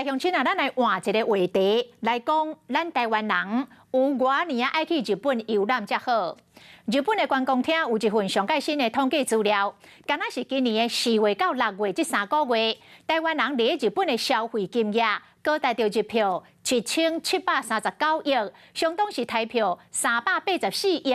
乡亲啊，咱来换一个话题来讲，咱台湾人有偌年啊爱去日本游览才好。日本的观光厅有一份上盖新的统计资料，敢若是今年的4月到6月这3个月，台湾人伫日本的消费金额高达到一票7739亿，相当是台票384亿，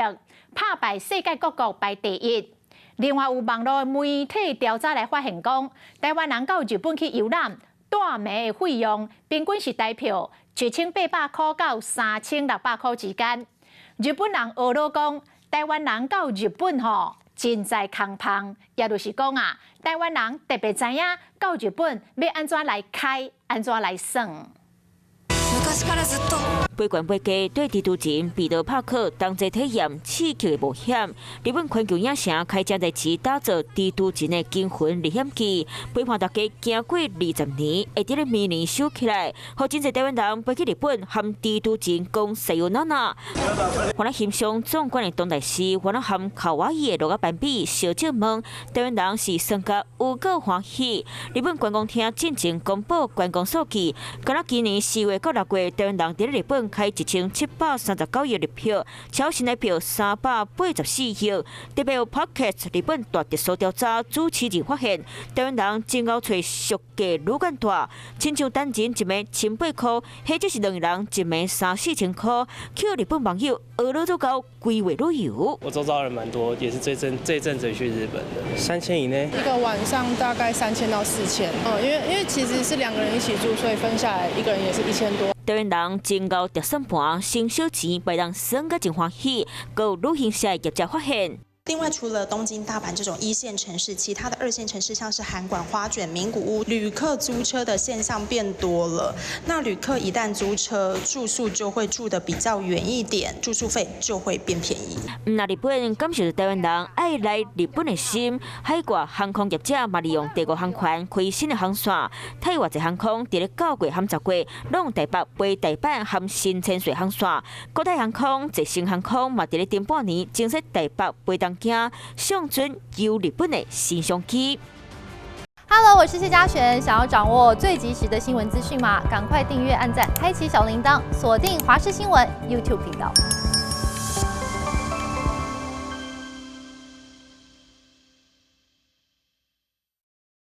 拍败世界各国排第一。另外有网络媒体调查来发现讲，台湾人到日本去游览，住眠的费用平均是台票7800块到3600块之间。日本人学老讲，台湾人到日本真在空胖，也就是讲啊，台湾人特别知影到日本要安怎来开，安怎来算。飞悬飞低对地图前彼得帕克同齐体验刺激的冒险。日本环球影城开正在市打造地图前的惊魂历险记，陪伴大家行过20年，会伫咧明年收起来，互真侪台湾人飞去日本和地图前讲西游娜娜。原来欣赏壮观的东大寺，原来和卡哇伊的落甲斑比小姐问，台湾人是算甲有够欢喜。日本观光厅进前公布观光数据，敢若今年4月到6月，台湾人伫咧日本开1739亿日票，超新台票384亿。特别有 Podcast 日本大特殊调查主持人发现，台湾人真熬找俗价愈干大，亲像单人一枚1800块，或者是2个人一枚3、4千块，叫日本网友学了都到规划旅游。我周遭人蛮多，也是这阵子去日本的，3000以内。一个晚上大概3000到4000，因为其实是2个人一起住，所以分下来一个人也是1000多。台湾人真熬特算盘，省小钱，别人算甲真欢喜。还有旅行社业者发现。另外，除了东京、大阪这种1线城市，其他的2线城市，像是函馆、花卷、名古屋，旅客租车的现象变多了。那旅客一旦租车，住宿就会住得比较远一点，住宿费就会变便宜。那日本感受台湾人爱来日本的心，海外航空业者嘛利用第5航权开新的航线，泰外籍航空伫咧9月和10月，拢台北飞台北和新千岁航线，国泰航空、捷星航空嘛伫咧前半年正式台北飞东京，上准游日本的新商机。Hello， 我是谢嘉璇。想要掌握最及时的新闻资讯吗？赶快订阅、按赞、开启小铃铛，锁定华视新闻 YouTube 频道。